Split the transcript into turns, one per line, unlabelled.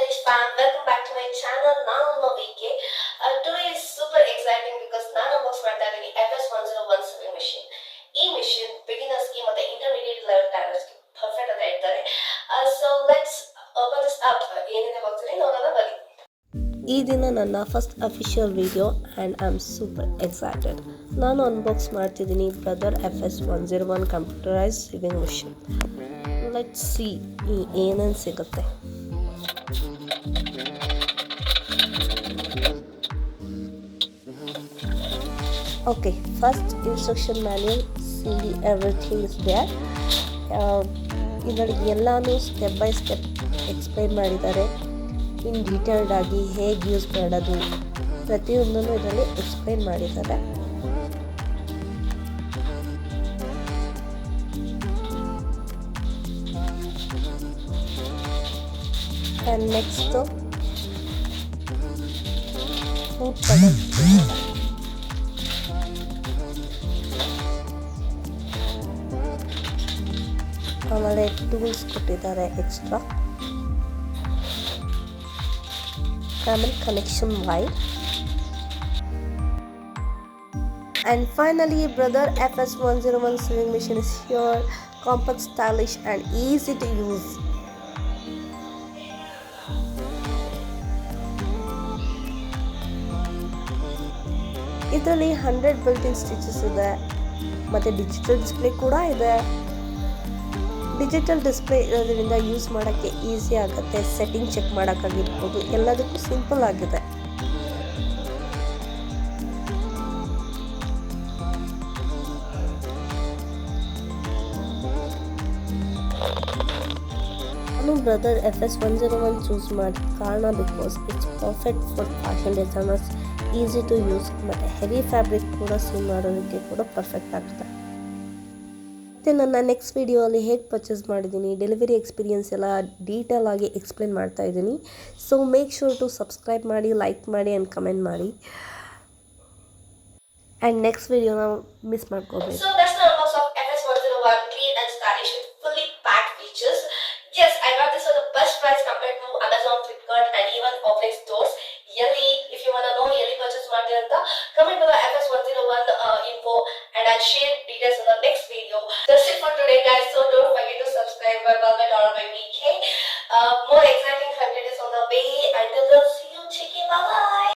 Stylish fan, welcome back to my channel. ನಾನು ನಿಮ್ಮ ವಿಕೆ. Today is super exciting because ನಾನು unbox ಮಾಡ್ತಾ ಇದ್ದೀನಿ FS101 sewing machine. ಈ machine beginners ಗೆ ಮತ್ತೆ intermediate level tanners ಗೆ perfect ಅಂತ ಹೇಳ್ತಾರೆ. So let's open this up. ಏನಿದೆ ಬಾಕ್ಸ್ ಅಲ್ಲಿ ನೋಡೋಣ ಬನ್ನಿ. ಈ ದಿನ ನನ್ನ first official video and I am super excited. ನಾನು ಅನ್ಬಾಕ್ಸ್ ಮಾಡ್ತಿದ್ದೀನಿ Brother FS101 computerised sewing machine. Let's see ಏನೇನು ಸಿಗುತ್ತೆ. Okay, first instruction manual, see everything is there. ಇದರಲ್ಲಿ ಎಲ್ಲನೂ ಸ್ಟೆಪ್ ಬೈ ಸ್ಟೆಪ್ ಎಕ್ಸ್ಪ್ಲೈನ್ ಮಾಡಿದ್ದಾರೆ. ಇನ್ ಡೀಟೇಲ್ಡ್ ಆಗಿ ಹೇಗೆ ಯೂಸ್ ಮಾಡೋದು ಪ್ರತಿಯೊಂದನ್ನು ಇದರಲ್ಲಿ ಎಕ್ಸ್ಪ್ಲೈನ್ ಮಾಡಿದ್ದಾರೆ. ಆ್ಯಂಡ್ ನೆಕ್ಸ್ಟು ಫುಡ್ ಪ್ರಾಡಕ್ಟ್, ಆಮೇಲೆ ಟೂಲ್ಸ್ ಕೊಟ್ಟಿದ್ದಾರೆ ಎಕ್ಸ್ಟ್ರಾ, ಆಮೇಲೆ connection wire, and finally brother FS101 sewing machine is here, compact, stylish and easy to use. ಇದರಲ್ಲಿ 100 built-in stitches ಇದೆ ಮತ್ತು ಡಿಜಿಟಲ್ ಡಿಸ್ಪ್ಲೇ ಕೂಡ ಇದೆ. ಡಿಜಿಟಲ್ ಡಿಸ್ಪ್ಲೇ ಇರೋದ್ರಿಂದ ಯೂಸ್ ಮಾಡೋಕ್ಕೆ ಈಸಿ ಆಗುತ್ತೆ. ಸೆಟ್ಟಿಂಗ್ ಚೆಕ್ ಮಾಡೋಕ್ಕಾಗಿರ್ಬೋದು, ಎಲ್ಲದಕ್ಕೂ ಸಿಂಪಲ್ ಆಗಿದೆ. ನಾನು ಬ್ರದರ್ FS101 ಚೂಸ್ ಮಾಡಿ ಕಾರಣ because it's perfect for fashion designers, easy to use ಮತ್ತು ಹೆವಿ ಫ್ಯಾಬ್ರಿಕ್ ಕೂಡ ಸೀವ್ ಮಾಡೋದಕ್ಕೆ ಕೂಡ ಪರ್ಫೆಕ್ಟ್ ಆಗುತ್ತೆ. ಮತ್ತು ನನ್ನ ನೆಕ್ಸ್ಟ್ ವಿಡಿಯೋಲ್ಲಿ ಹೇಗೆ ಪರ್ಚೇಸ್ ಮಾಡಿದ್ದೀನಿ, ಡೆಲಿವರಿ ಎಕ್ಸ್ಪೀರಿಯನ್ಸ್ ಎಲ್ಲ ಡೀಟೇಲ್ ಆಗಿ ಎಕ್ಸ್ಪ್ಲೇನ್ ಮಾಡ್ತಾ ಇದ್ದೀನಿ. So make sure to subscribe ಮಾಡಿ, ಲೈಕ್ ಮಾಡಿ ಆ್ಯಂಡ್ ಕಮೆಂಟ್ ಮಾಡಿ. ಆ್ಯಂಡ್ ನೆಕ್ಸ್ಟ್ ವಿಡಿಯೋನ ಮಿಸ್ ಮಾಡ್ಕೋಬೇಕು. So that's the unbox of FS101, clean and stylish with fully packed features. Yes, I got this for the best price compared to Amazon, Flipkart and even offline stores. Yelly, if you want to know yelly purchase ಮಾಡ್ತೀರಾ ಅಂತ comment below FS101 info and I'll share details in the next video. That's it for today guys, so don't forget to subscribe by Velvet or by VK. More